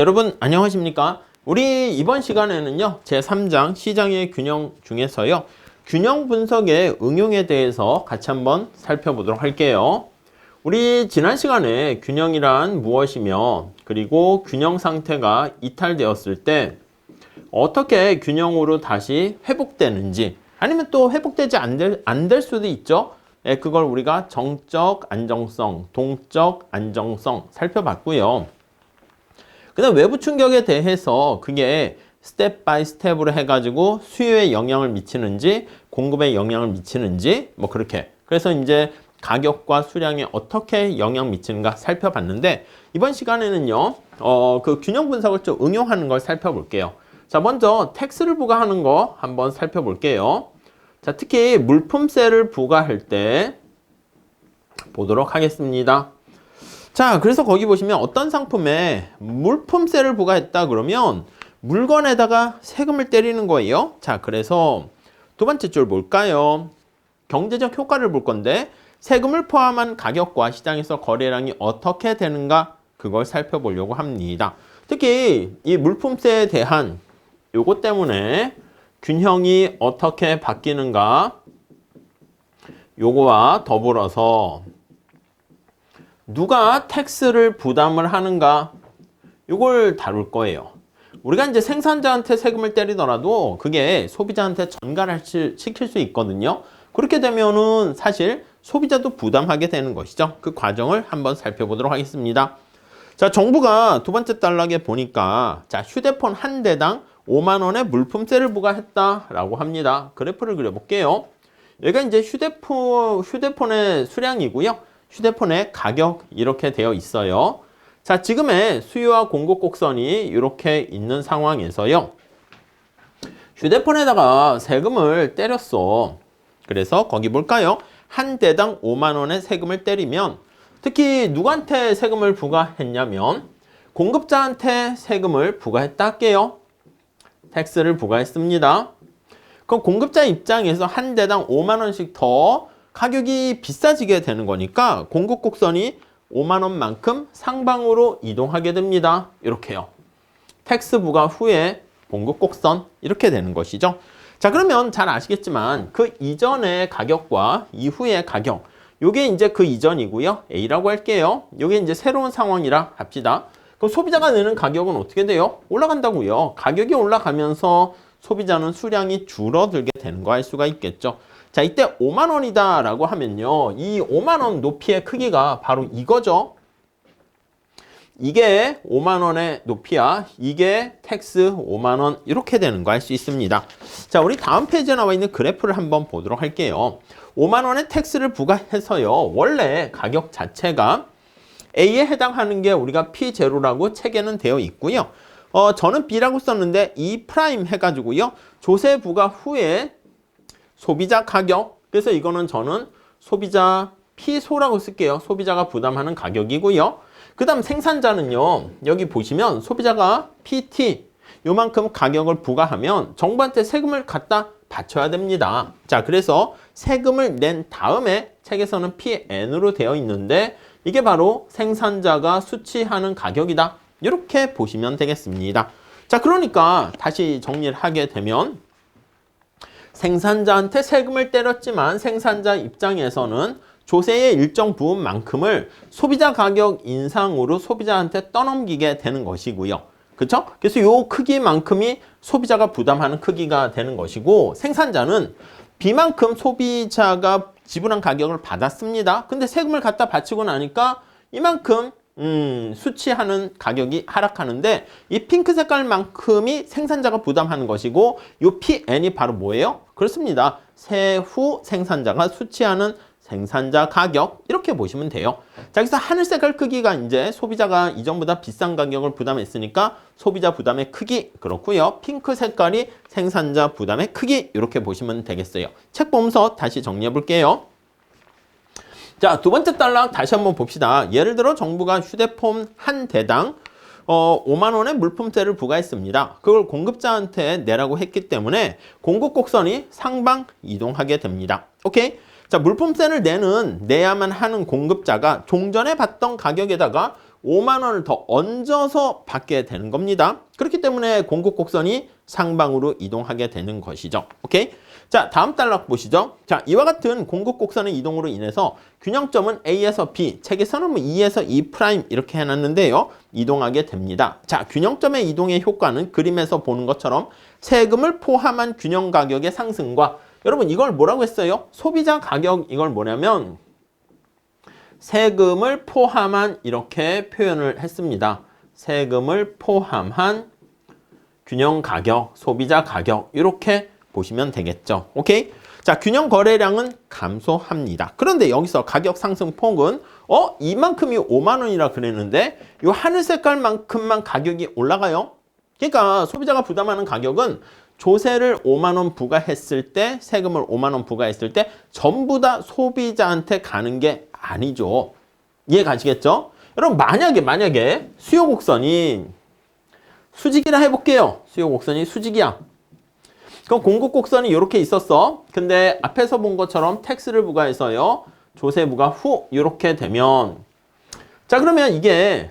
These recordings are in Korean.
여러분 안녕하십니까? 우리 이번 시간에는요 제3장 시장의 균형 중에서요 균형 분석의 응용에 대해서 같이 한번 살펴보도록 할게요. 우리 지난 시간에 균형이란 무엇이며 그리고 균형 상태가 이탈되었을 때 어떻게 균형으로 다시 회복되는지 아니면 또 회복되지 안 될 수도 있죠. 그걸 우리가 정적 안정성, 동적 안정성 살펴봤고요. 그 다음 외부 충격에 대해서 그게 스텝 바이 스텝으로 해가지고 수요에 영향을 미치는지 공급에 영향을 미치는지 뭐 그렇게 그래서 이제 가격과 수량에 어떻게 영향 미치는가 살펴봤는데 이번 시간에는요 그 균형 분석을 좀 응용하는 걸 살펴볼게요. 자, 먼저 텍스를 부과하는 거 한번 살펴볼게요. 자, 특히 물품세를 부과할 때 보도록 하겠습니다. 자, 그래서 거기 보시면 어떤 상품에 물품세를 부과했다 그러면 물건에다가 세금을 때리는 거예요. 자, 그래서 두 번째 줄 뭘까요? 경제적 효과를 볼 건데 세금을 포함한 가격과 시장에서 거래량이 어떻게 되는가 그걸 살펴보려고 합니다. 특히 이 물품세에 대한 요거 때문에 균형이 어떻게 바뀌는가 요거와 더불어서 누가 텍스를 부담을 하는가 이걸 다룰 거예요. 우리가 이제 생산자한테 세금을 때리더라도 그게 소비자한테 전가를 시킬 수 있거든요. 그렇게 되면은 사실 소비자도 부담하게 되는 것이죠. 그 과정을 한번 살펴보도록 하겠습니다. 자, 정부가 두 번째 단락에 보니까 자, 휴대폰 한 대당 5만 원의 물품세를 부과했다라고 합니다. 그래프를 그려볼게요. 여기가 이제 휴대폰의 수량이고요. 휴대폰의 가격 이렇게 되어 있어요. 자, 지금의 수요와 공급 곡선이 이렇게 있는 상황에서요. 휴대폰에다가 세금을 때렸어. 그래서 거기 볼까요? 한 대당 5만 원의 세금을 때리면 특히 누구한테 세금을 부과했냐면 공급자한테 세금을 부과했다 할게요. 텍스를 부과했습니다. 그럼 공급자 입장에서 한 대당 5만 원씩 더 가격이 비싸지게 되는 거니까 공급 곡선이 5만 원만큼 상방으로 이동하게 됩니다. 이렇게요. 텍스 부과 후에 공급 곡선 이렇게 되는 것이죠. 자, 그러면 잘 아시겠지만 그 이전의 가격과 이후의 가격 요게 이제 그 이전이고요. A라고 할게요. 요게 이제 새로운 상황이라 합시다. 그럼 소비자가 내는 가격은 어떻게 돼요? 올라간다고요. 가격이 올라가면서 소비자는 수량이 줄어들게 되는 거 알 수가 있겠죠. 자, 이때 5만 원이다 라고 하면요. 이 5만 원 높이의 크기가 바로 이거죠. 이게 5만 원의 높이야. 이게 텍스 5만 원 이렇게 되는 거 알 수 있습니다. 자, 우리 다음 페이지에 나와 있는 그래프를 한번 보도록 할게요. 5만 원의 텍스를 부과해서요. 원래 가격 자체가 A에 해당하는 게 우리가 P0라고 책에는 되어 있고요. 저는 B라고 썼는데 E 프라임 해가지고요. 조세 부과 후에 소비자 가격. 그래서 이거는 저는 소비자 P소라고 쓸게요. 소비자가 부담하는 가격이고요. 그 다음 생산자는요. 여기 보시면 소비자가 PT 요만큼 가격을 부과하면 정부한테 세금을 갖다 바쳐야 됩니다. 자, 그래서 세금을 낸 다음에 책에서는 PN으로 되어 있는데 이게 바로 생산자가 수취하는 가격이다. 이렇게 보시면 되겠습니다. 자, 그러니까 다시 정리를 하게 되면 생산자한테 세금을 때렸지만 생산자 입장에서는 조세의 일정 부분만큼을 소비자 가격 인상으로 소비자한테 떠넘기게 되는 것이고요. 그렇죠? 그래서 요 크기만큼이 소비자가 부담하는 크기가 되는 것이고 생산자는 B만큼 소비자가 지불한 가격을 받았습니다. 근데 세금을 갖다 바치고 나니까 이만큼 수취하는 가격이 하락하는데 이 핑크 색깔만큼이 생산자가 부담하는 것이고 이 PN이 바로 뭐예요? 그렇습니다. 세후 생산자가 수취하는 생산자 가격 이렇게 보시면 돼요. 자, 여기서 하늘 색깔 크기가 이제 소비자가 이전보다 비싼 가격을 부담했으니까 소비자 부담의 크기 그렇고요. 핑크 색깔이 생산자 부담의 크기 이렇게 보시면 되겠어요. 책 보면서 다시 정리해 볼게요. 자, 두 번째 단락 다시 한번 봅시다. 예를 들어 정부가 휴대폰 한 대당 5만 원의 물품세를 부과했습니다. 그걸 공급자한테 내라고 했기 때문에 공급 곡선이 상방 이동하게 됩니다. 오케이? 자, 물품세를 내야만 하는 공급자가 종전에 받던 가격에다가 5만 원을 더 얹어서 받게 되는 겁니다. 그렇기 때문에 공급 곡선이 상방으로 이동하게 되는 것이죠. 오케이? 자, 다음 단락 보시죠. 자, 이와 같은 공급 곡선의 이동으로 인해서 균형점은 A에서 B, 책에서는 2에서 2' 이렇게 해놨는데요. 이동하게 됩니다. 자, 균형점의 이동의 효과는 그림에서 보는 것처럼 세금을 포함한 균형 가격의 상승과 여러분 이걸 뭐라고 했어요? 소비자 가격 이걸 뭐냐면 세금을 포함한 이렇게 표현을 했습니다. 세금을 포함한 균형 가격, 소비자 가격 이렇게 보시면 되겠죠. 오케이? 자, 균형 거래량은 감소합니다. 그런데 여기서 가격 상승폭은 이만큼이 5만 원이라 그랬는데 이 하늘 색깔만큼만 가격이 올라가요. 그러니까 소비자가 부담하는 가격은 조세를 5만 원 부과했을 때, 세금을 5만 원 부과했을 때 전부 다 소비자한테 가는 게 아니죠. 이해 가시겠죠? 여러분 만약에 수요 곡선이 수직이라 해볼게요. 수요 곡선이 수직이야. 그럼 공급 곡선이 이렇게 있었어. 근데 앞에서 본 것처럼 텍스를 부과해서요. 조세 부과 후 이렇게 되면 자 그러면 이게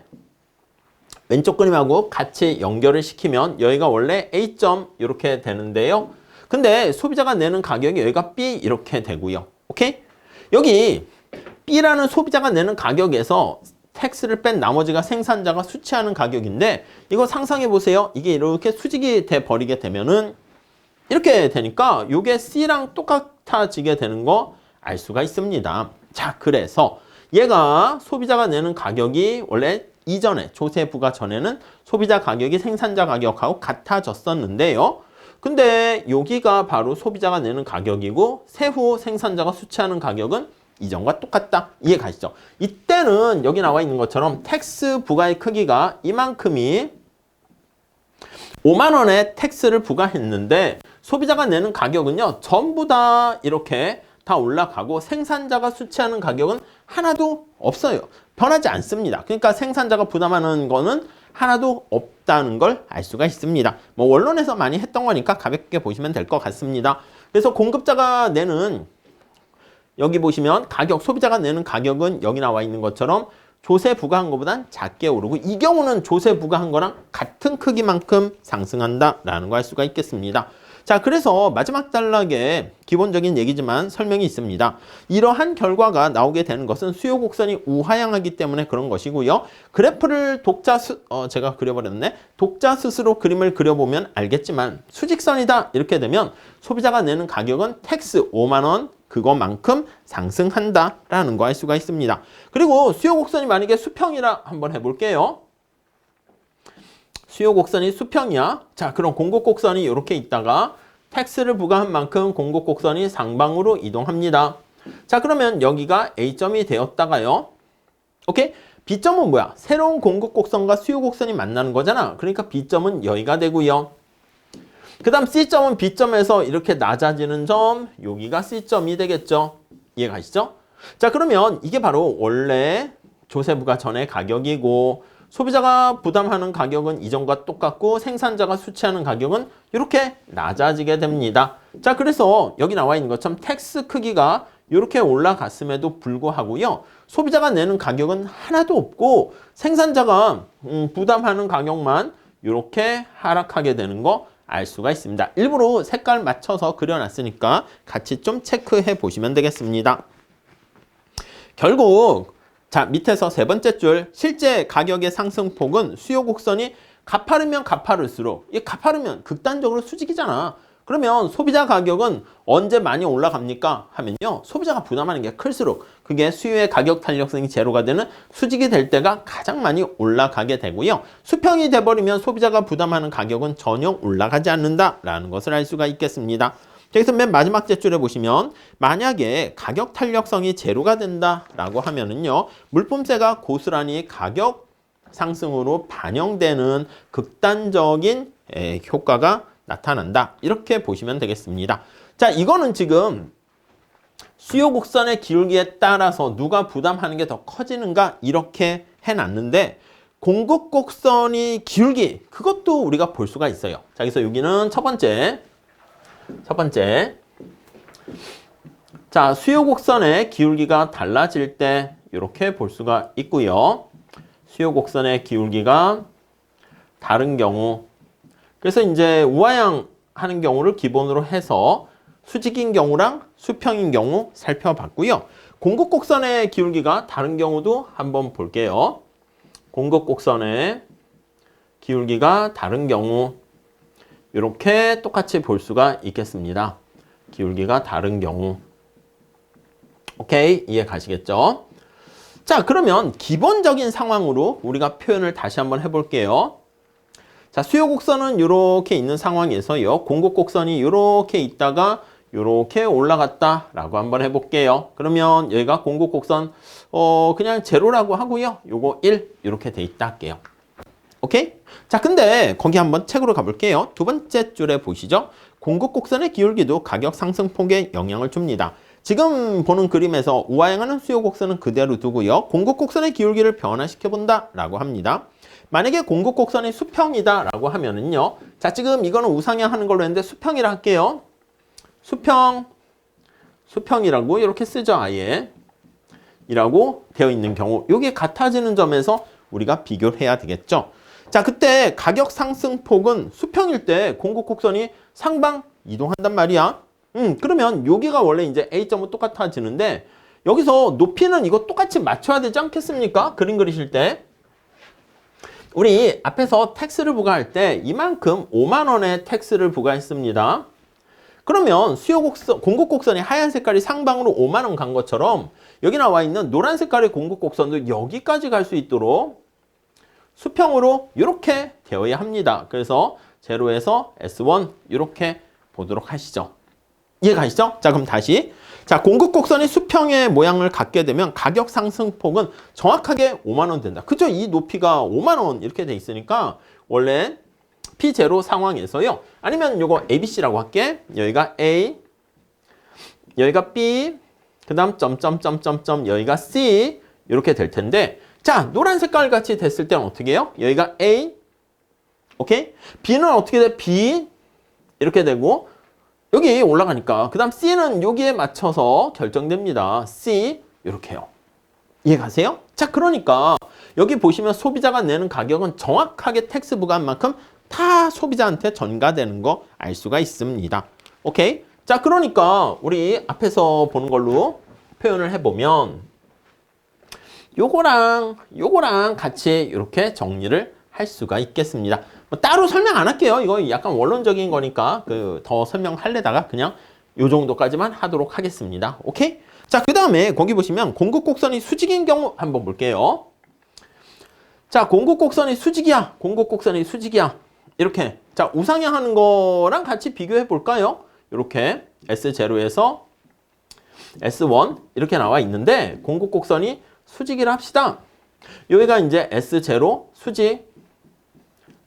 왼쪽 그림하고 같이 연결을 시키면 여기가 원래 A점 이렇게 되는데요. 근데 소비자가 내는 가격이 여기가 B 이렇게 되고요. 오케이? 여기 B라는 소비자가 내는 가격에서 텍스를 뺀 나머지가 생산자가 수취하는 가격인데 이거 상상해 보세요. 이게 이렇게 수직이 돼 버리게 되면은 이렇게 되니까 이게 C랑 똑같아지게 되는 거 알 수가 있습니다. 자, 그래서 얘가 소비자가 내는 가격이 원래 이전에 조세 부과 전에는 소비자 가격이 생산자 가격하고 같아졌었는데요. 근데 여기가 바로 소비자가 내는 가격이고 세후 생산자가 수취하는 가격은 이전과 똑같다. 이해 가시죠? 이때는 여기 나와 있는 것처럼 텍스 부과의 크기가 이만큼이 5만 원의 텍스를 부과했는데 소비자가 내는 가격은요. 전부 다 이렇게 다 올라가고 생산자가 수취하는 가격은 하나도 없어요. 변하지 않습니다. 그러니까 생산자가 부담하는 거는 하나도 없다는 걸 알 수가 있습니다. 뭐 원론에서 많이 했던 거니까 가볍게 보시면 될 것 같습니다. 그래서 공급자가 내는 여기 보시면 가격, 소비자가 내는 가격은 여기 나와 있는 것처럼 조세 부과한 것보단 작게 오르고 이 경우는 조세 부과한 거랑 같은 크기만큼 상승한다라는 거 알 수가 있겠습니다. 자, 그래서 마지막 단락에 기본적인 얘기지만 설명이 있습니다. 이러한 결과가 나오게 되는 것은 수요 곡선이 우하향하기 때문에 그런 것이고요. 그래프를 제가 그려버렸네. 독자 스스로 그림을 그려보면 알겠지만 수직선이다 이렇게 되면 소비자가 내는 가격은 텍스 5만 원 그것만큼 상승한다라는 거 알 수가 있습니다. 그리고 수요 곡선이 만약에 수평이라 한번 해볼게요. 수요 곡선이 수평이야. 자, 그럼 공급 곡선이 이렇게 있다가 텍스를 부과한 만큼 공급 곡선이 상방으로 이동합니다. 자, 그러면 여기가 A점이 되었다가요. 오케이? B점은 뭐야? 새로운 공급 곡선과 수요 곡선이 만나는 거잖아. 그러니까 B점은 여기가 되고요. 그 다음 C점은 B점에서 이렇게 낮아지는 점, 여기가 C점이 되겠죠. 이해 가시죠? 자, 그러면 이게 바로 원래 조세 부과 전의 가격이고 소비자가 부담하는 가격은 이전과 똑같고 생산자가 수취하는 가격은 이렇게 낮아지게 됩니다. 자, 그래서 여기 나와 있는 것처럼 텍스 크기가 이렇게 올라갔음에도 불구하고요. 소비자가 내는 가격은 하나도 없고 생산자가 부담하는 가격만 이렇게 하락하게 되는 거 알 수가 있습니다. 일부러 색깔 맞춰서 그려놨으니까 같이 좀 체크해 보시면 되겠습니다. 결국 자, 밑에서 세 번째 줄 실제 가격의 상승폭은 수요 곡선이 가파르면 가파를수록 이 가파르면 극단적으로 수직이잖아. 그러면 소비자 가격은 언제 많이 올라갑니까? 하면요. 소비자가 부담하는 게 클수록 그게 수요의 가격 탄력성이 제로가 되는 수직이 될 때가 가장 많이 올라가게 되고요. 수평이 돼버리면 소비자가 부담하는 가격은 전혀 올라가지 않는다라는 것을 알 수가 있겠습니다. 여기서 맨 마지막 제줄에 보시면 만약에 가격 탄력성이 제로가 된다라고 하면은요. 물품세가 고스란히 가격 상승으로 반영되는 극단적인 효과가 나타난다. 이렇게 보시면 되겠습니다. 자, 이거는 지금 수요 곡선의 기울기에 따라서 누가 부담하는 게 더 커지는가 이렇게 해놨는데 공급 곡선이 기울기 그것도 우리가 볼 수가 있어요. 자, 그래서 여기는 첫 번째 자, 수요 곡선의 기울기가 달라질 때 이렇게 볼 수가 있고요. 수요 곡선의 기울기가 다른 경우. 그래서 이제 우하향 하는 경우를 기본으로 해서 수직인 경우랑 수평인 경우 살펴봤고요. 공급곡선의 기울기가 다른 경우도 한번 볼게요. 공급곡선의 기울기가 다른 경우 이렇게 똑같이 볼 수가 있겠습니다. 기울기가 다른 경우. 오케이, 이해 가시겠죠? 자, 그러면 기본적인 상황으로 우리가 표현을 다시 한번 해볼게요. 자, 수요 곡선은 이렇게 있는 상황에서요. 공급 곡선이 이렇게 있다가 이렇게 올라갔다라고 한번 해볼게요. 그러면 여기가 공급 곡선 그냥 제로라고 하고요. 요거 1 이렇게 돼 있다 할게요. 오케이? 자, 근데 거기 한번 책으로 가볼게요. 두 번째 줄에 보시죠. 공급 곡선의 기울기도 가격 상승폭에 영향을 줍니다. 지금 보는 그림에서 우하향하는 수요 곡선은 그대로 두고요. 공급 곡선의 기울기를 변화시켜 본다라고 합니다. 만약에 공급 곡선이 수평이다라고 하면은요. 자, 지금 이거는 우상향 하는 걸로 했는데 수평이라 할게요. 수평이라고 이렇게 쓰죠. 아예. 이라고 되어 있는 경우 이게 같아지는 점에서 우리가 비교를 해야 되겠죠. 자, 그때 가격 상승폭은 수평일 때 공급 곡선이 상방 이동한단 말이야. 그러면 여기가 원래 이제 A점은 똑같아지는데 여기서 높이는 이거 똑같이 맞춰야 되지 않겠습니까? 그림 그리실 때. 우리 앞에서 텍스를 부과할 때 이만큼 5만 원의 텍스를 부과했습니다. 그러면 수요 곡선, 공급 곡선이 하얀 색깔이 상방으로 5만 원 간 것처럼 여기 나와 있는 노란 색깔의 공급 곡선도 여기까지 갈 수 있도록 수평으로 이렇게 되어야 합니다. 그래서 제로에서 S1 이렇게 보도록 하시죠. 이해 가시죠? 자, 그럼 다시. 자, 공급 곡선이 수평의 모양을 갖게 되면 가격 상승폭은 정확하게 5만 원 된다. 그죠? 이 높이가 5만 원 이렇게 돼 있으니까 원래 P0 상황에서요. 아니면 요거 ABC라고 할게. 여기가 A, 여기가 B, 그 다음 점점점점점 여기가 C 이렇게 될 텐데 자, 노란 색깔 같이 됐을 때는 어떻게 해요? 여기가 A, 오케이? B는 어떻게 돼? B 이렇게 되고 여기 올라가니까 그 다음 C는 여기에 맞춰서 결정됩니다. C 이렇게 해요. 이해 가세요? 자, 그러니까 여기 보시면 소비자가 내는 가격은 정확하게 텍스 부과한 만큼 다 소비자한테 전가되는 거 알 수가 있습니다. 오케이? 자, 그러니까 우리 앞에서 보는 걸로 표현을 해보면 요거랑 같이 이렇게 정리를 할 수가 있겠습니다. 뭐 따로 설명 안 할게요. 이거 약간 원론적인 거니까 더 설명하려다가 그냥 요 정도까지만 하도록 하겠습니다. 오케이? 자, 그 다음에 거기 보시면 공급 곡선이 수직인 경우 한번 볼게요. 자, 공급 곡선이 수직이야. 공급 곡선이 수직이야. 이렇게. 자, 우상향 하는 거랑 같이 비교해 볼까요? 이렇게 S0에서 S1 이렇게 나와 있는데 공급 곡선이 수직이라 합시다. 여기가 이제 S0 수직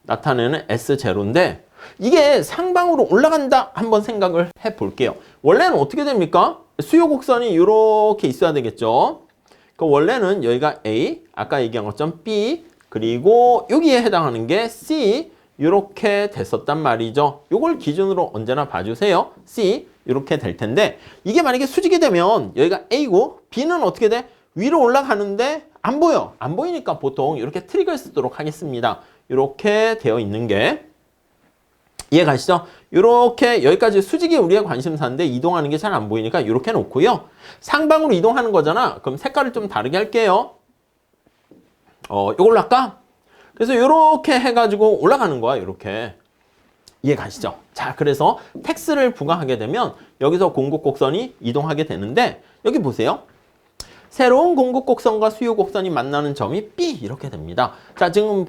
나타내는 S0인데 이게 상방으로 올라간다 한번 생각을 해 볼게요. 원래는 어떻게 됩니까? 수요 곡선이 이렇게 있어야 되겠죠. 그 원래는 여기가 A, 아까 얘기한 것처럼 B, 그리고 여기에 해당하는 게 C 이렇게 됐었단 말이죠. 이걸 기준으로 언제나 봐주세요. C 이렇게 될 텐데 이게 만약에 수직이 되면 여기가 A고 B는 어떻게 돼? 위로 올라가는데 안 보여. 안 보이니까 보통 이렇게 트릭을 쓰도록 하겠습니다. 이렇게 되어 있는 게 이해 가시죠? 이렇게 여기까지 수직이 우리의 관심사인데 이동하는 게 잘 안 보이니까 이렇게 놓고요. 상방으로 이동하는 거잖아. 그럼 색깔을 좀 다르게 할게요. 이걸로 할까? 그래서 이렇게 해가지고 올라가는 거야. 이렇게. 이해 가시죠? 자, 그래서 텍스를 부과하게 되면 여기서 공급 곡선이 이동하게 되는데 여기 보세요. 새로운 공급 곡선과 수요 곡선이 만나는 점이 B 이렇게 됩니다. 자, 지금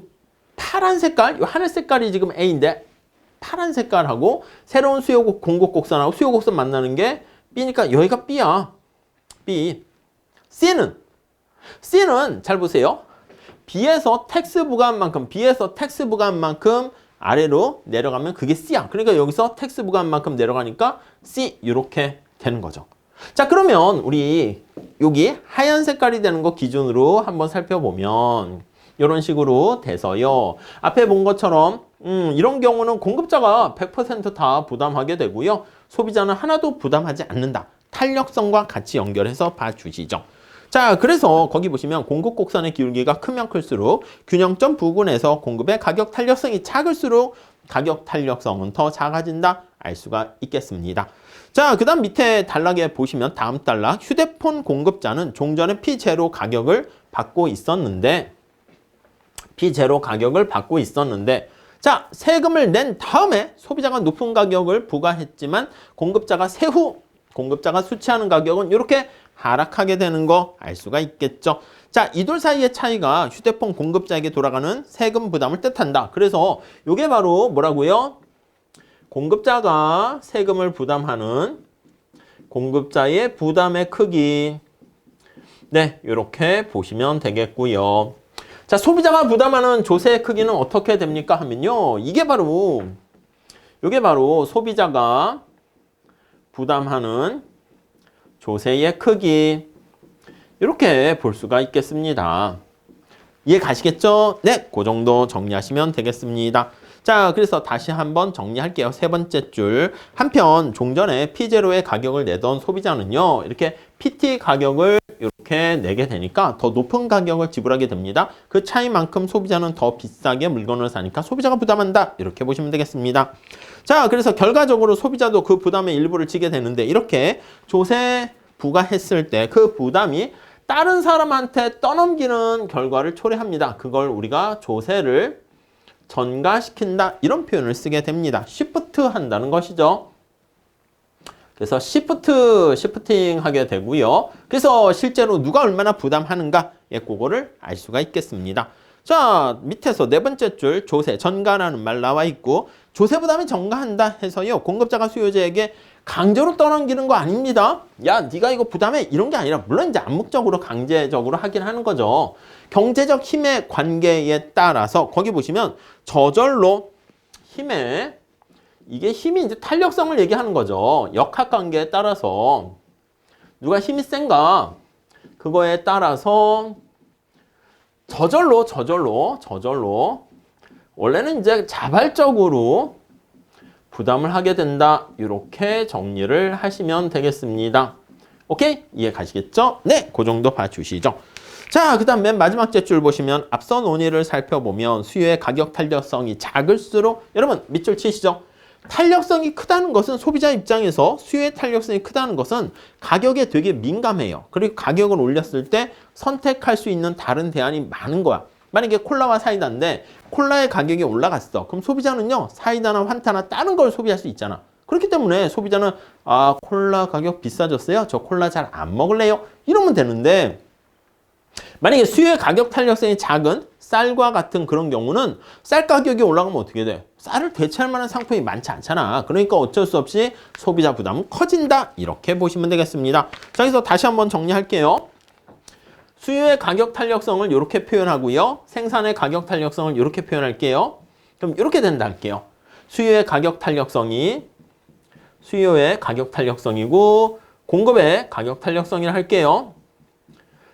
파란 색깔, 이 하늘 색깔이 지금 A인데 파란 색깔하고 새로운 공급 곡선하고 수요 곡선 만나는 게 B니까 여기가 B야. B. C는 잘 보세요. B에서 텍스 부과한 만큼 아래로 내려가면 그게 C야. 그러니까 여기서 텍스 부과한 만큼 내려가니까 C 이렇게 되는 거죠. 자, 그러면 우리 여기 하얀 색깔이 되는 거 기준으로 한번 살펴보면 이런 식으로 돼서요. 앞에 본 것처럼 이런 경우는 공급자가 100% 다 부담하게 되고요. 소비자는 하나도 부담하지 않는다. 탄력성과 같이 연결해서 봐주시죠. 자, 그래서 거기 보시면 공급 곡선의 기울기가 크면 클수록 균형점 부근에서 공급의 가격 탄력성이 작을수록 가격 탄력성은 더 작아진다 알 수가 있겠습니다. 자, 그 다음 밑에 단락에 보시면 다음 단락 휴대폰 공급자는 종전에 P0 가격을 받고 있었는데 자, 세금을 낸 다음에 소비자가 높은 가격을 부과했지만 공급자가 수취하는 가격은 이렇게 하락하게 되는 거 알 수가 있겠죠. 자, 이 둘 사이의 차이가 휴대폰 공급자에게 돌아가는 세금 부담을 뜻한다. 그래서 이게 바로 뭐라고요? 공급자가 세금을 부담하는 공급자의 부담의 크기. 네, 이렇게 보시면 되겠고요. 자, 소비자가 부담하는 조세의 크기는 어떻게 됩니까 하면요. 이게 바로 소비자가 부담하는 조세의 크기. 이렇게 볼 수가 있겠습니다. 이해 가시겠죠? 네, 그 정도 정리하시면 되겠습니다. 자, 그래서 다시 한번 정리할게요. 세 번째 줄. 한편 종전에 P0의 가격을 내던 소비자는요. 이렇게 PT 가격을 이렇게 내게 되니까 더 높은 가격을 지불하게 됩니다. 그 차이만큼 소비자는 더 비싸게 물건을 사니까 소비자가 부담한다. 이렇게 보시면 되겠습니다. 자, 그래서 결과적으로 소비자도 그 부담의 일부를 지게 되는데 이렇게 조세 부과했을 때 그 부담이 다른 사람한테 떠넘기는 결과를 초래합니다. 그걸 우리가 조세를 전가시킨다 이런 표현을 쓰게 됩니다. 시프트 한다는 것이죠. 그래서 시프팅 하게 되고요. 그래서 실제로 누가 얼마나 부담하는가 그거를 알 수가 있겠습니다. 자, 밑에서 네 번째 줄 조세 전가라는 말 나와 있고 조세 부담이 전가한다 해서요. 공급자가 수요자에게 강제로 떠넘기는 거 아닙니다. 야, 네가 이거 부담해 이런 게 아니라 물론 이제 암묵적으로 강제적으로 하긴 하는 거죠. 경제적 힘의 관계에 따라서 거기 보시면 저절로 힘이 이제 탄력성을 얘기하는 거죠. 역학관계에 따라서 누가 힘이 센가 그거에 따라서 저절로 원래는 이제 자발적으로 부담을 하게 된다. 이렇게 정리를 하시면 되겠습니다. 오케이? 이해 가시겠죠? 네, 그 정도 봐주시죠. 자, 그 다음 맨 마지막 줄 보시면 앞서 논의를 살펴보면 수요의 가격 탄력성이 작을수록 여러분 밑줄 치시죠? 탄력성이 크다는 것은 소비자 입장에서 수요의 탄력성이 크다는 것은 가격에 되게 민감해요. 그리고 가격을 올렸을 때 선택할 수 있는 다른 대안이 많은 거야. 만약에 콜라와 사이다인데 콜라의 가격이 올라갔어. 그럼 소비자는요. 사이다나 환타나 다른 걸 소비할 수 있잖아. 그렇기 때문에 소비자는 콜라 가격 비싸졌어요. 저 콜라 잘 안 먹을래요. 이러면 되는데 만약에 수요의 가격 탄력성이 작은 쌀과 같은 그런 경우는 쌀 가격이 올라가면 어떻게 돼? 쌀을 대체할 만한 상품이 많지 않잖아. 그러니까 어쩔 수 없이 소비자 부담은 커진다. 이렇게 보시면 되겠습니다. 자, 그래서 다시 한번 정리할게요. 수요의 가격 탄력성을 이렇게 표현하고요. 생산의 가격 탄력성을 이렇게 표현할게요. 그럼 이렇게 된다 할게요. 수요의 가격 탄력성이고 공급의 가격 탄력성이라 할게요.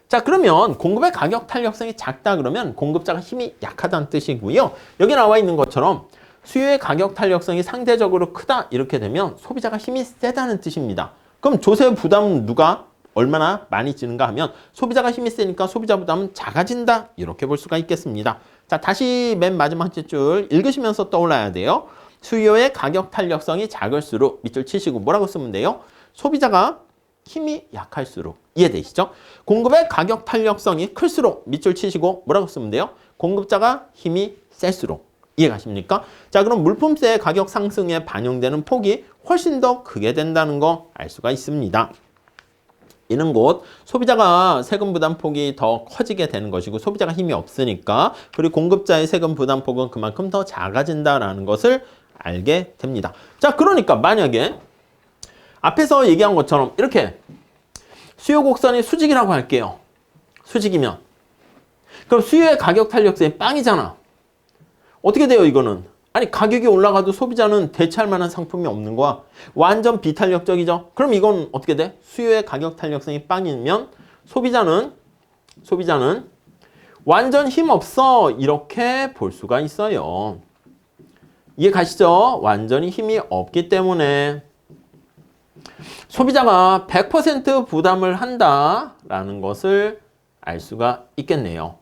자, 그러면 공급의 가격 탄력성이 작다 그러면 공급자가 힘이 약하다는 뜻이고요. 여기 나와 있는 것처럼 수요의 가격 탄력성이 상대적으로 크다 이렇게 되면 소비자가 힘이 세다는 뜻입니다. 그럼 조세 부담은 누가 얼마나 많이 지는가 하면 소비자가 힘이 세니까 소비자 부담은 작아진다 이렇게 볼 수가 있겠습니다. 자, 다시 맨 마지막 줄 읽으시면서 떠올라야 돼요. 수요의 가격 탄력성이 작을수록 밑줄 치시고 뭐라고 쓰면 돼요? 소비자가 힘이 약할수록. 이해되시죠? 공급의 가격 탄력성이 클수록 밑줄 치시고 뭐라고 쓰면 돼요? 공급자가 힘이 셀수록. 이해가십니까? 자, 그럼 물품세의 가격 상승에 반영되는 폭이 훨씬 더 크게 된다는 거 알 수가 있습니다. 이는 곧 소비자가 세금 부담 폭이 더 커지게 되는 것이고 소비자가 힘이 없으니까 그리고 공급자의 세금 부담 폭은 그만큼 더 작아진다라는 것을 알게 됩니다. 자, 그러니까 만약에 앞에서 얘기한 것처럼 이렇게 수요 곡선이 수직이라고 할게요. 수직이면 그럼 수요의 가격 탄력성이 빵이잖아. 어떻게 돼요 이거는? 아니 가격이 올라가도 소비자는 대체할 만한 상품이 없는 거야. 완전 비탄력적이죠. 그럼 이건 어떻게 돼? 수요의 가격 탄력성이 빵이면 소비자는 완전 힘없어 이렇게 볼 수가 있어요. 이해 가시죠? 완전히 힘이 없기 때문에 소비자가 100% 부담을 한다라는 것을 알 수가 있겠네요.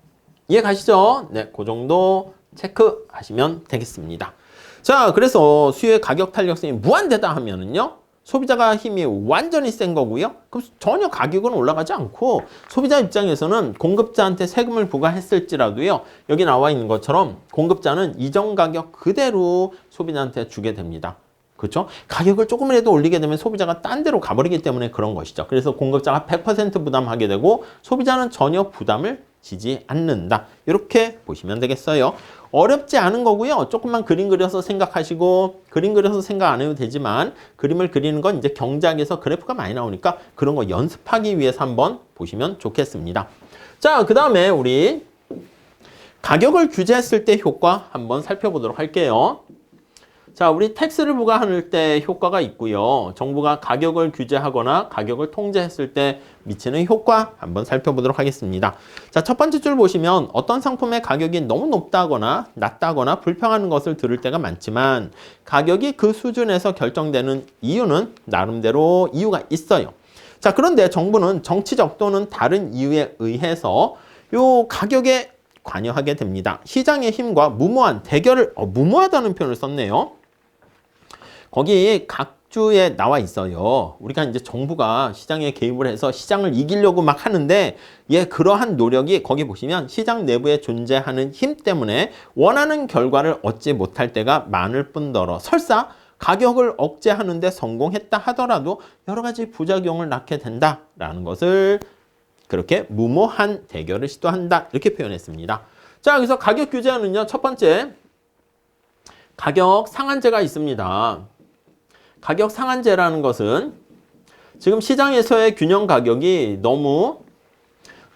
이해 가시죠? 네, 그 정도 체크하시면 되겠습니다. 자, 그래서 수요의 가격 탄력성이 무한대다 하면은요, 소비자가 힘이 완전히 센 거고요. 그럼 전혀 가격은 올라가지 않고 소비자 입장에서는 공급자한테 세금을 부과했을지라도요. 여기 나와 있는 것처럼 공급자는 이전 가격 그대로 소비자한테 주게 됩니다. 그렇죠? 가격을 조금이라도 올리게 되면 소비자가 딴 데로 가버리기 때문에 그런 것이죠. 그래서 공급자가 100% 부담하게 되고 소비자는 전혀 부담을 지지 않는다. 이렇게 보시면 되겠어요. 어렵지 않은 거고요. 조금만 그림 그려서 생각하시고 그림 그려서 생각 안 해도 되지만 그림을 그리는 건 이제 경제학에서 그래프가 많이 나오니까 그런 거 연습하기 위해서 한번 보시면 좋겠습니다. 자, 그 다음에 우리 가격을 규제했을 때 효과 한번 살펴보도록 할게요. 자, 우리 텍스를 부과할 때 효과가 있고요. 정부가 가격을 규제하거나 가격을 통제했을 때 미치는 효과 한번 살펴보도록 하겠습니다. 자, 첫 번째 줄 보시면 어떤 상품의 가격이 너무 높다거나 낮다거나 불평하는 것을 들을 때가 많지만 가격이 그 수준에서 결정되는 이유는 나름대로 이유가 있어요. 자, 그런데 정부는 정치적 또는 다른 이유에 의해서 요 가격에 관여하게 됩니다. 시장의 힘과 무모한 대결을, 무모하다는 표현을 썼네요. 거기 각주에 나와 있어요. 우리가 이제 정부가 시장에 개입을 해서 시장을 이기려고 막 하는데 그러한 노력이 거기 보시면 시장 내부에 존재하는 힘 때문에 원하는 결과를 얻지 못할 때가 많을 뿐더러 설사 가격을 억제하는 데 성공했다 하더라도 여러 가지 부작용을 낳게 된다라는 것을 그렇게 무모한 대결을 시도한다 이렇게 표현했습니다. 자, 그래서 가격 규제는요. 첫 번째 가격 상한제가 있습니다. 가격 상한제라는 것은 지금 시장에서의 균형 가격이 너무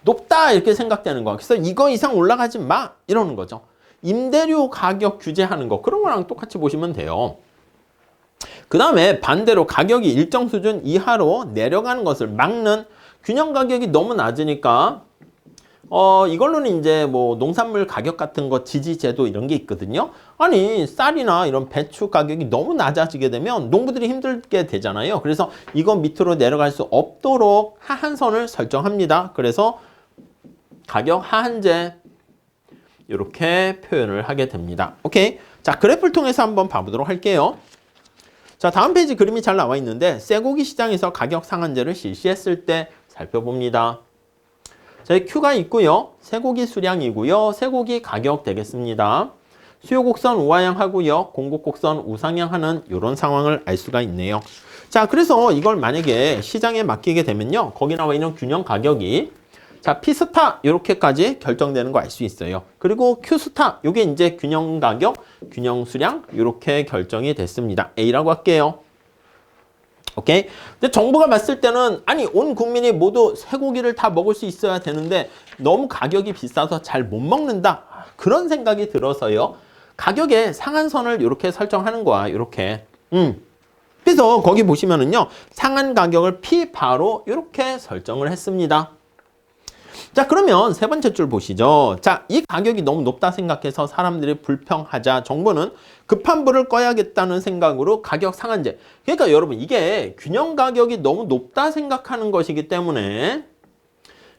높다 이렇게 생각되는 거. 그래서 이거 이상 올라가지 마 이러는 거죠. 임대료 가격 규제하는 거 그런 거랑 똑같이 보시면 돼요. 그 다음에 반대로 가격이 일정 수준 이하로 내려가는 것을 막는 균형 가격이 너무 낮으니까 이걸로는 이제 뭐 농산물 가격 같은 거 지지 제도 이런 게 있거든요. 아니 쌀이나 이런 배추 가격이 너무 낮아지게 되면 농부들이 힘들게 되잖아요. 그래서 이거 밑으로 내려갈 수 없도록 하한선을 설정합니다. 그래서 가격 하한제 이렇게 표현을 하게 됩니다. 오케이. 자, 그래프를 통해서 한번 봐보도록 할게요. 자, 다음 페이지 그림이 잘 나와 있는데 쇠고기 시장에서 가격 상한제를 실시했을 때 살펴봅니다. 저희 Q가 있고요. 쇠고기 수량이고요. 쇠고기 가격 되겠습니다. 수요 곡선 우하향 하고요. 공급 곡선 우상향 하는 이런 상황을 알 수가 있네요. 자, 그래서 이걸 만약에 시장에 맡기게 되면요. 거기 나와 있는 균형 가격이 자, P스타 이렇게까지 결정되는 거 알 수 있어요. 그리고 Q스타 이게 이제 균형 가격, 균형 수량 이렇게 결정이 됐습니다. A라고 할게요. 오케이. 근데 정부가 봤을 때는 아니 온 국민이 모두 쇠고기를 다 먹을 수 있어야 되는데 너무 가격이 비싸서 잘 못 먹는다. 그런 생각이 들어서요. 가격의 상한선을 이렇게 설정하는 거야. 이렇게. 그래서 거기 보시면은요. 상한 가격을 P바로 이렇게 설정을 했습니다. 자, 그러면 세 번째 줄 보시죠. 자, 이 가격이 너무 높다 생각해서 사람들이 불평하자 정부는 급한 불을 꺼야겠다는 생각으로 가격 상한제. 그러니까 여러분 이게 균형 가격이 너무 높다 생각하는 것이기 때문에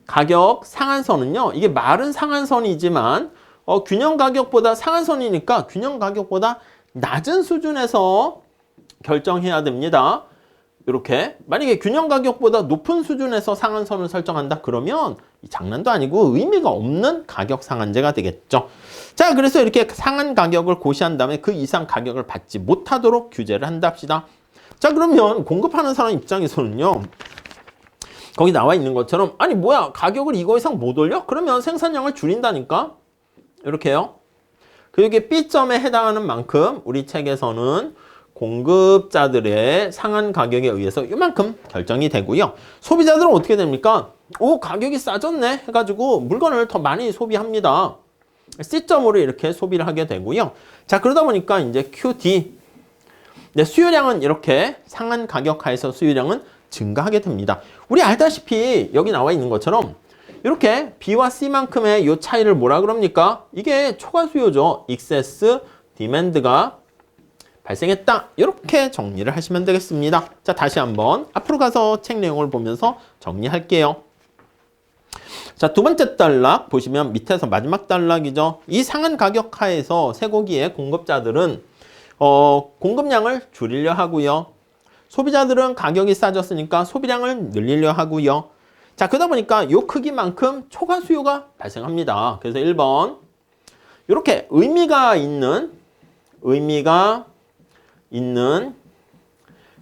가격 상한선은요. 이게 말은 상한선이지만 균형 가격보다 상한선이니까 균형 가격보다 낮은 수준에서 결정해야 됩니다. 이렇게 만약에 균형 가격보다 높은 수준에서 상한선을 설정한다 그러면 장난도 아니고 의미가 없는 가격 상한제가 되겠죠. 자, 그래서 이렇게 상한 가격을 고시한 다음에 그 이상 가격을 받지 못하도록 규제를 한답시다. 자, 그러면 공급하는 사람 입장에서는요. 거기 나와 있는 것처럼 아니 뭐야 가격을 이거 이상 못 올려? 그러면 생산량을 줄인다니까. 이렇게요. 그게 B점에 해당하는 만큼 우리 책에서는 공급자들의 상한 가격에 의해서 이만큼 결정이 되고요. 소비자들은 어떻게 됩니까? 오, 가격이 싸졌네 해가지고 물건을 더 많이 소비합니다. C점으로 이렇게 소비를 하게 되고요. 자, 그러다 보니까 이제 QD. 네, 수요량은 이렇게 상한 가격 하에서 수요량은 증가하게 됩니다. 우리 알다시피 여기 나와 있는 것처럼 이렇게 B와 C만큼의 이 차이를 뭐라 그럽니까? 이게 초과 수요죠. excess demand가 발생했다. 이렇게 정리를 하시면 되겠습니다. 자, 다시 한번 앞으로 가서 책 내용을 보면서 정리할게요. 자, 두 번째 단락 보시면 밑에서 마지막 단락이죠. 이 상한 가격 하에서 쇠고기의 공급자들은 공급량을 줄이려 하고요. 소비자들은 가격이 싸졌으니까 소비량을 늘리려 하고요. 자, 그러다 보니까 이 크기만큼 초과 수요가 발생합니다. 그래서 1번 이렇게 의미가 있는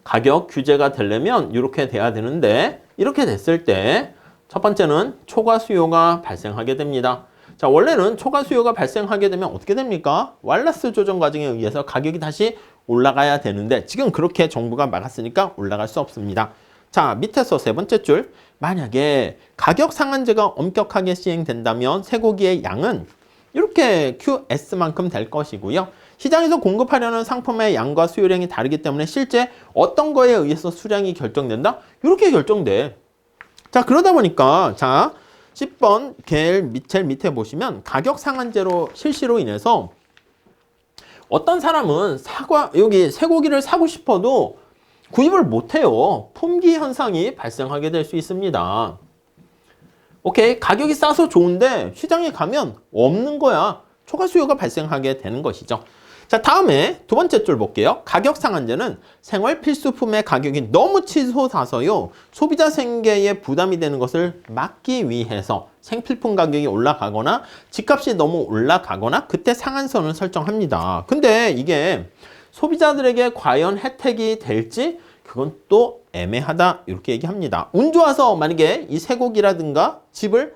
가격 규제가 되려면 이렇게 돼야 되는데 이렇게 됐을 때 첫 번째는 초과 수요가 발생하게 됩니다. 자, 원래는 초과 수요가 발생하게 되면 어떻게 됩니까? 왈라스 조정 과정에 의해서 가격이 다시 올라가야 되는데 지금 그렇게 정부가 막았으니까 올라갈 수 없습니다. 자, 밑에서 세 번째 줄, 만약에 가격 상한제가 엄격하게 시행된다면 쇠고기의 양은 이렇게 QS만큼 될 것이고요. 시장에서 공급하려는 상품의 양과 수요량이 다르기 때문에 실제 어떤 거에 의해서 수량이 결정된다? 이렇게 결정돼. 자, 그러다 보니까 자 10번 제일 밑에 보시면 가격 상한제로 실시로 인해서 어떤 사람은 여기 쇠고기를 사고 싶어도 구입을 못해요. 품귀 현상이 발생하게 될 수 있습니다. 오케이, 가격이 싸서 좋은데 시장에 가면 없는 거야. 초과 수요가 발생하게 되는 것이죠. 자, 다음에 두 번째 줄 볼게요. 가격 상한제는 생활 필수품의 가격이 너무 치솟아서요. 소비자 생계에 부담이 되는 것을 막기 위해서 생필품 가격이 올라가거나 집값이 너무 올라가거나 그때 상한선을 설정합니다. 근데 이게 소비자들에게 과연 혜택이 될지 그건 또 애매하다 이렇게 얘기합니다. 운 좋아서 만약에 이 쇠고기라든가 집을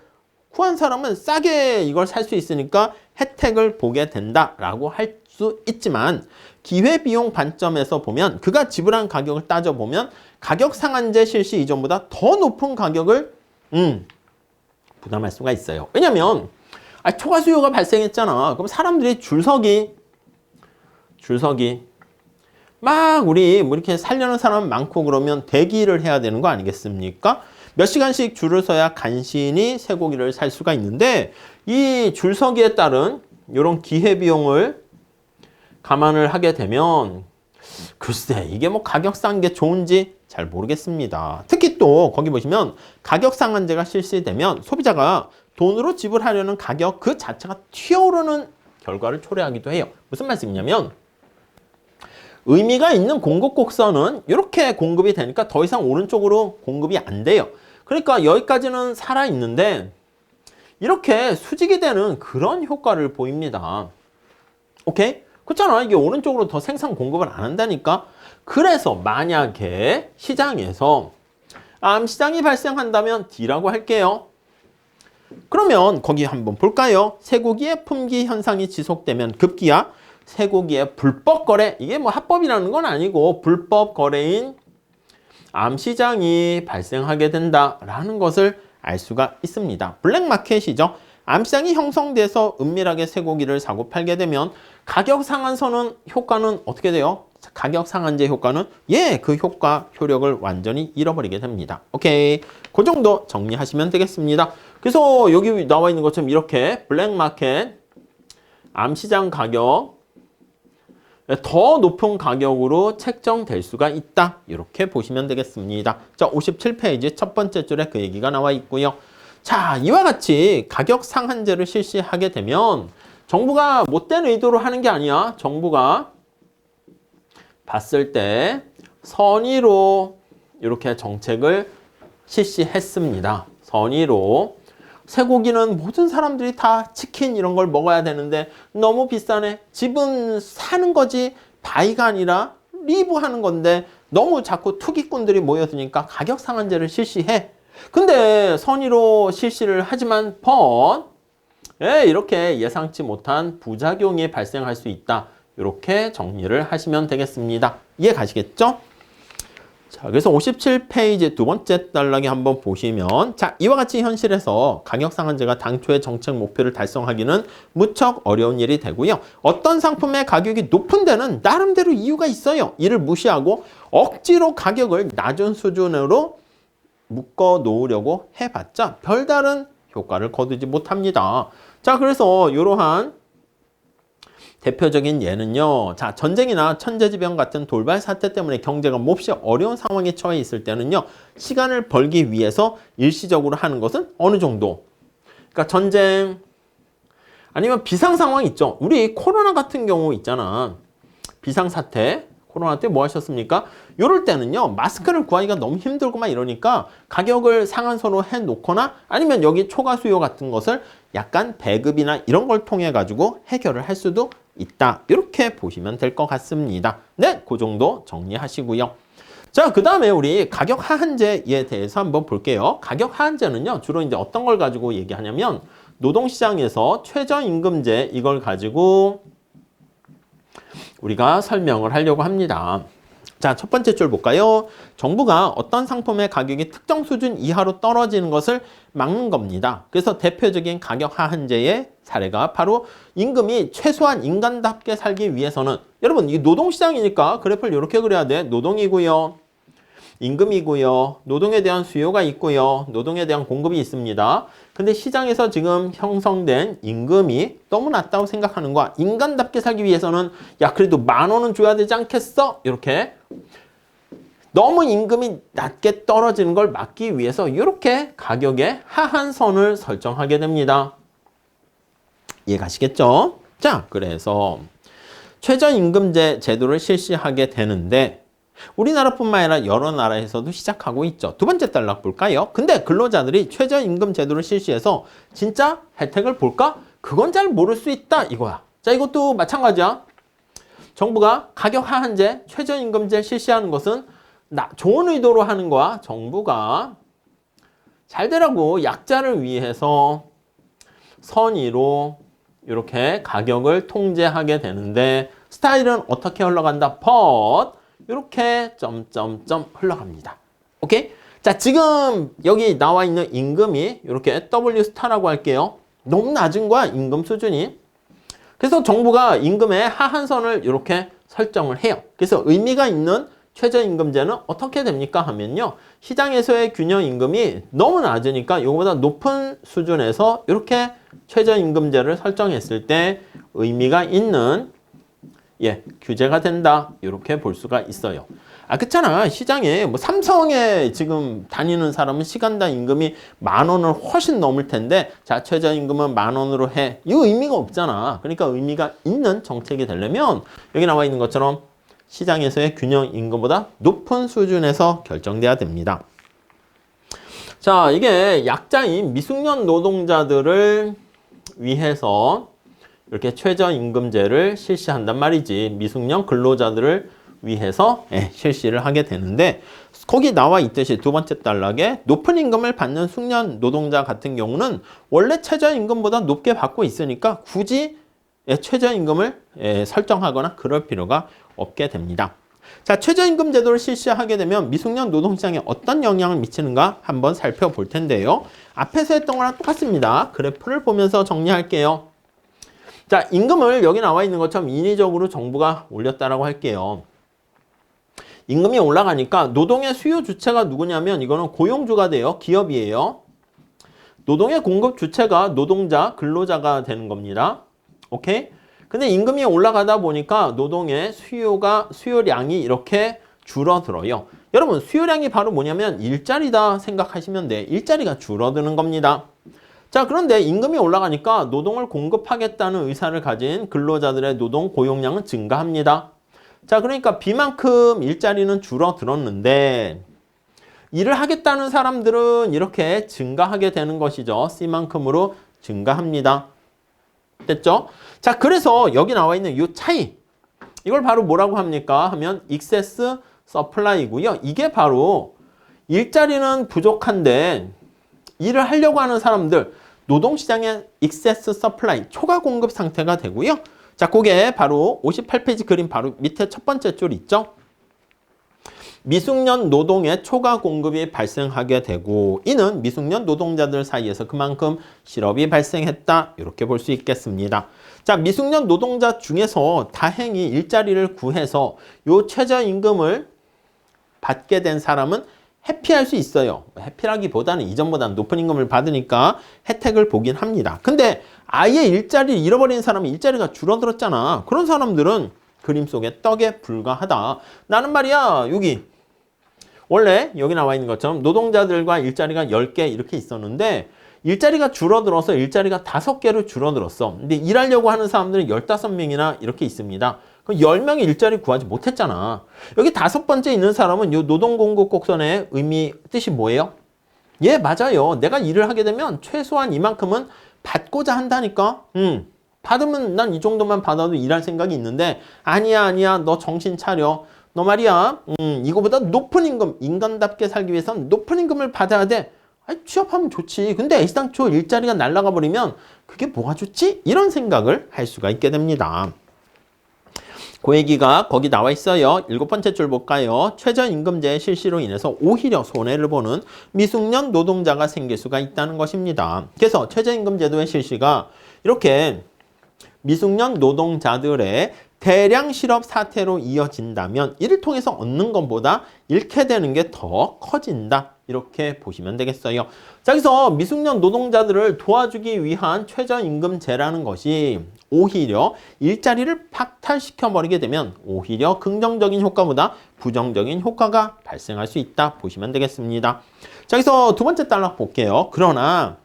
구한 사람은 싸게 이걸 살 수 있으니까 혜택을 보게 된다라고 할 수 있지만 기회비용 관점에서 보면 그가 지불한 가격을 따져보면 가격 상한제 실시 이전보다 더 높은 가격을 부담할 수가 있어요. 왜냐면 초과 수요가 발생했잖아. 그럼 사람들이 줄서기 막 우리 뭐 이렇게 살려는 사람 많고 그러면 대기를 해야 되는 거 아니겠습니까? 몇 시간씩 줄을 서야 간신히 쇠고기를 살 수가 있는데 이 줄서기에 따른 이런 기회비용을 감안을 하게 되면 글쎄 이게 뭐 가격 싼 게 좋은지 잘 모르겠습니다. 특히 또 거기 보시면 가격 상한제가 실시되면 소비자가 돈으로 지불하려는 가격 그 자체가 튀어오르는 결과를 초래하기도 해요. 무슨 말씀이냐면 의미가 있는 공급 곡선은 이렇게 공급이 되니까 더 이상 오른쪽으로 공급이 안 돼요. 그러니까 여기까지는 살아있는데 이렇게 수직이 되는 그런 효과를 보입니다. 오케이? 그렇잖아. 이게 오른쪽으로 더 생산 공급을 안 한다니까. 그래서 만약에 시장에서 암시장이 발생한다면 D라고 할게요. 그러면 거기 한번 볼까요? 쇠고기의 품귀 현상이 지속되면 급기야 쇠고기의 불법 거래, 이게 뭐 합법이라는 건 아니고 불법 거래인 암시장이 발생하게 된다라는 것을 알 수가 있습니다. 블랙마켓이죠. 암시장이 형성돼서 은밀하게 쇠고기를 사고 팔게 되면 가격 상한선은 효과는 어떻게 돼요? 가격 상한제 효과는 그 효력을 완전히 잃어버리게 됩니다. 오케이, 그 정도 정리하시면 되겠습니다. 그래서 여기 나와 있는 것처럼 이렇게 블랙마켓 암시장 가격 더 높은 가격으로 책정될 수가 있다. 이렇게 보시면 되겠습니다. 자, 57페이지 첫 번째 줄에 그 얘기가 나와 있고요. 자, 이와 같이 가격 상한제를 실시하게 되면 정부가 못된 의도로 하는 게 아니야. 정부가 봤을 때 선의로 이렇게 정책을 실시했습니다. 선의로. 쇠고기는 모든 사람들이 다 치킨 이런 걸 먹어야 되는데 너무 비싸네. 집은 사는 거지 바이가 아니라 리브하는 건데 너무 자꾸 투기꾼들이 모여드니까 가격 상한제를 실시해. 근데 선의로 실시를 하지만 이렇게 예상치 못한 부작용이 발생할 수 있다. 이렇게 정리를 하시면 되겠습니다. 이해 가시겠죠? 자, 그래서 57페이지 두 번째 단락에 한번 보시면 자, 이와 같이 현실에서 가격 상한제가 당초의 정책 목표를 달성하기는 무척 어려운 일이 되고요. 어떤 상품의 가격이 높은 데는 나름대로 이유가 있어요. 이를 무시하고 억지로 가격을 낮은 수준으로 묶어 놓으려고 해봤자 별다른 효과를 거두지 못합니다. 자, 그래서 이러한 대표적인 예는요. 자, 전쟁이나 천재지변 같은 돌발 사태 때문에 경제가 몹시 어려운 상황에 처해 있을 때는요. 시간을 벌기 위해서 일시적으로 하는 것은 어느 정도? 그러니까 전쟁 아니면 비상 상황 있죠. 우리 코로나 같은 경우 있잖아. 비상사태. 코로나 때 뭐 하셨습니까? 요럴 때는요. 마스크를 구하기가 너무 힘들고 막 이러니까 가격을 상한선으로 해놓거나 아니면 여기 초과 수요 같은 것을 약간 배급이나 이런 걸 통해 가지고 해결을 할 수도 있다. 이렇게 보시면 될 것 같습니다. 네, 그 정도 정리하시고요. 자, 그 다음에 우리 가격 하한제에 대해서 한번 볼게요. 가격 하한제는요. 주로 이제 어떤 걸 가지고 얘기하냐면 노동시장에서 최저임금제 이걸 가지고 우리가 설명을 하려고 합니다. 자, 첫 번째 줄 볼까요? 정부가 어떤 상품의 가격이 특정 수준 이하로 떨어지는 것을 막는 겁니다. 그래서 대표적인 가격 하한제의 사례가 바로 임금이 최소한 인간답게 살기 위해서는 여러분 이 노동시장이니까 그래프를 이렇게 그려야 돼. 노동이고요. 임금이고요. 노동에 대한 수요가 있고요. 노동에 대한 공급이 있습니다. 근데 시장에서 지금 형성된 임금이 너무 낮다고 생각하는 거야. 인간답게 살기 위해서는 야 그래도 10,000원은 줘야 되지 않겠어? 이렇게 너무 임금이 낮게 떨어지는 걸 막기 위해서 이렇게 가격의 하한선을 설정하게 됩니다. 이해가시겠죠? 자, 그래서 최저임금제 제도를 실시하게 되는데 우리나라뿐만 아니라 여러 나라에서도 시작하고 있죠. 두 번째 단락 볼까요? 근데 근로자들이 최저임금 제도를 실시해서 진짜 혜택을 볼까? 그건 잘 모를 수 있다 이거야. 자, 이것도 마찬가지야. 정부가 가격 하한제, 최저임금제 실시하는 것은 좋은 의도로 하는 거야. 정부가 잘 되라고 약자를 위해서 선의로 이렇게 가격을 통제하게 되는데 스타일은 어떻게 흘러간다? but 이렇게 점점점 흘러갑니다. 오케이? 자, 지금 여기 나와 있는 임금이 이렇게 W 스타라고 할게요. 너무 낮은 거야, 임금 수준이. 그래서 정부가 임금의 하한선을 이렇게 설정을 해요. 그래서 의미가 있는 최저임금제는 어떻게 됩니까 하면요. 시장에서의 균형임금이 너무 낮으니까 이거보다 높은 수준에서 이렇게 최저임금제를 설정했을 때 의미가 있는 규제가 된다. 이렇게 볼 수가 있어요. 아, 그렇잖아. 시장에 뭐 삼성에 지금 다니는 사람은 시간당 임금이 10,000원을 훨씬 넘을 텐데 자, 최저임금은 10,000원으로 해. 이거 의미가 없잖아. 그러니까 의미가 있는 정책이 되려면 여기 나와 있는 것처럼 시장에서의 균형 임금보다 높은 수준에서 결정돼야 됩니다. 자, 이게 약자인 미숙련 노동자들을 위해서 이렇게 최저임금제를 실시한단 말이지. 미숙련 근로자들을 위해서 실시를 하게 되는데 거기 나와 있듯이 두 번째 단락에 높은 임금을 받는 숙련 노동자 같은 경우는 원래 최저임금보다 높게 받고 있으니까 굳이 최저임금을 설정하거나 그럴 필요가 없게 됩니다. 자, 최저임금 제도를 실시하게 되면 미숙련 노동시장에 어떤 영향을 미치는가 한번 살펴볼 텐데요. 앞에서 했던 거랑 똑같습니다. 그래프를 보면서 정리할게요. 자, 임금을 여기 나와 있는 것처럼 인위적으로 정부가 올렸다라고 할게요. 임금이 올라가니까 노동의 수요 주체가 누구냐면 이거는 고용주가 돼요. 기업이에요. 노동의 공급 주체가 노동자, 근로자가 되는 겁니다. 오케이? 근데 임금이 올라가다 보니까 노동의 수요량이 이렇게 줄어들어요. 여러분, 수요량이 바로 뭐냐면 일자리다 생각하시면 돼. 일자리가 줄어드는 겁니다. 자, 그런데 임금이 올라가니까 노동을 공급하겠다는 의사를 가진 근로자들의 노동 고용량은 증가합니다. 자, 그러니까 B만큼 일자리는 줄어들었는데 일을 하겠다는 사람들은 이렇게 증가하게 되는 것이죠. C만큼으로 증가합니다. 됐죠? 자, 그래서 여기 나와 있는 이 차이, 이걸 바로 뭐라고 합니까? 하면 excess supply이고요. 이게 바로 일자리는 부족한데 일을 하려고 하는 사람들, 노동시장의 excess supply, 초과 공급 상태가 되고요. 자, 그게 바로 58페이지 그림 바로 밑에 첫 번째 줄 있죠? 미숙련 노동의 초과 공급이 발생하게 되고 이는 미숙련 노동자들 사이에서 그만큼 실업이 발생했다. 이렇게 볼 수 있겠습니다. 자, 미숙련 노동자 중에서 다행히 일자리를 구해서 요 최저임금을 받게 된 사람은 회피할 수 있어요. 회피라기보다는 이전보다는 높은 임금을 받으니까 혜택을 보긴 합니다. 근데 아예 일자리를 잃어버린 사람은 일자리가 줄어들었잖아. 그런 사람들은 그림 속의 떡에 불과하다. 나는 말이야, 여기 원래 여기 나와 있는 것처럼 노동자들과 일자리가 10개 이렇게 있었는데 일자리가 줄어들어서 일자리가 5개로 줄어들었어. 근데 일하려고 하는 사람들은 15명이나 이렇게 있습니다. 그럼 10명이 일자리 구하지 못했잖아. 여기 5번째 있는 사람은 이 노동공급 곡선의 뜻이 뭐예요? 예, 맞아요. 내가 일을 하게 되면 최소한 이만큼은 받고자 한다니까. 받으면 난 이 정도만 받아도 일할 생각이 있는데 아니야, 너 정신 차려. 너 말이야, 이거보다 높은 임금, 인간답게 살기 위해선 높은 임금을 받아야 돼. 아니, 취업하면 좋지. 근데 애시당초 일자리가 날아가 버리면 그게 뭐가 좋지? 이런 생각을 할 수가 있게 됩니다. 그 얘기가 거기 나와 있어요. 7번째 줄 볼까요? 최저임금제 실시로 인해서 오히려 손해를 보는 미숙련 노동자가 생길 수가 있다는 것입니다. 그래서 최저임금제도의 실시가 이렇게 미숙련 노동자들의 대량 실업 사태로 이어진다면 이를 통해서 얻는 것보다 잃게 되는 게 더 커진다. 이렇게 보시면 되겠어요. 자, 여기서 미숙련 노동자들을 도와주기 위한 최저임금제라는 것이 오히려 일자리를 박탈시켜버리게 되면 오히려 긍정적인 효과보다 부정적인 효과가 발생할 수 있다. 보시면 되겠습니다. 자, 여기서 두 번째 단락 볼게요. 그러나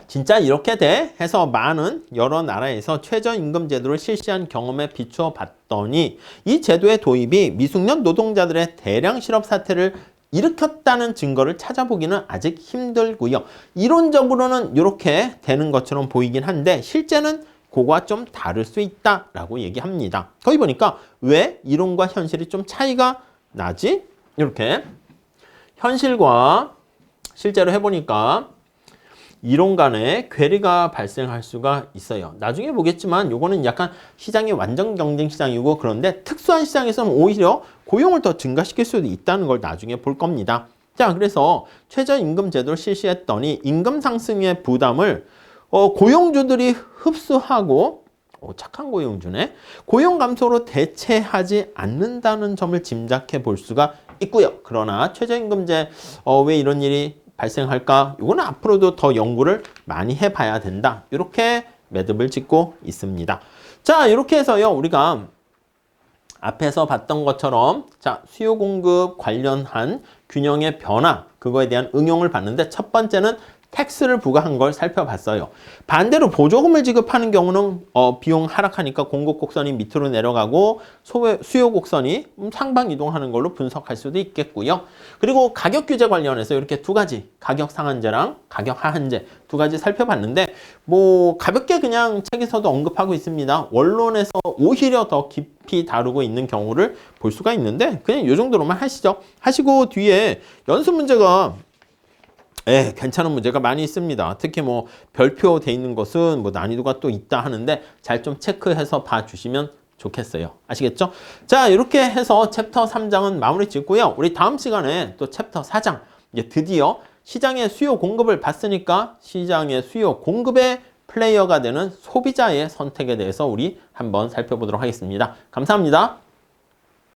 진짜 이렇게 돼? 해서 많은 여러 나라에서 최저임금 제도를 실시한 경험에 비추어 봤더니 이 제도의 도입이 미숙련 노동자들의 대량 실업 사태를 일으켰다는 증거를 찾아보기는 아직 힘들고요. 이론적으로는 이렇게 되는 것처럼 보이긴 한데 실제는 그거와 좀 다를 수 있다라고 얘기합니다. 거기 보니까 왜 이론과 현실이 좀 차이가 나지? 이렇게 현실과 실제로 해보니까 이론 간에 괴리가 발생할 수가 있어요. 나중에 보겠지만 요거는 약간 시장이 완전 경쟁 시장이고 그런데 특수한 시장에서는 오히려 고용을 더 증가시킬 수도 있다는 걸 나중에 볼 겁니다. 자, 그래서 최저임금 제도를 실시했더니 임금 상승의 부담을 고용주들이 흡수하고 착한 고용주네. 고용 감소로 대체하지 않는다는 점을 짐작해 볼 수가 있고요. 그러나 최저임금제 왜 이런 일이 발생할까? 이거는 앞으로도 더 연구를 많이 해봐야 된다. 이렇게 매듭을 짓고 있습니다. 자, 이렇게 해서요. 우리가 앞에서 봤던 것처럼 자, 수요 공급 관련한 균형의 변화, 그거에 대한 응용을 봤는데 첫 번째는 텍스를 부과한 걸 살펴봤어요. 반대로 보조금을 지급하는 경우는 비용 하락하니까 공급 곡선이 밑으로 내려가고 수요 곡선이 상방 이동하는 걸로 분석할 수도 있겠고요. 그리고 가격 규제 관련해서 이렇게 두 가지 가격 상한제랑 가격 하한제 두 가지 살펴봤는데 뭐 가볍게 그냥 책에서도 언급하고 있습니다. 원론에서 오히려 더 깊이 다루고 있는 경우를 볼 수가 있는데 그냥 이 정도로만 하시죠. 하시고 뒤에 연습 문제가 괜찮은 문제가 많이 있습니다. 특히 뭐 별표 돼 있는 것은 뭐 난이도가 또 있다 하는데 잘 좀 체크해서 봐주시면 좋겠어요. 아시겠죠? 자, 이렇게 해서 챕터 3장은 마무리 짓고요. 우리 다음 시간에 또 챕터 4장 이제 드디어 시장의 수요 공급을 봤으니까 시장의 수요 공급의 플레이어가 되는 소비자의 선택에 대해서 우리 한번 살펴보도록 하겠습니다. 감사합니다.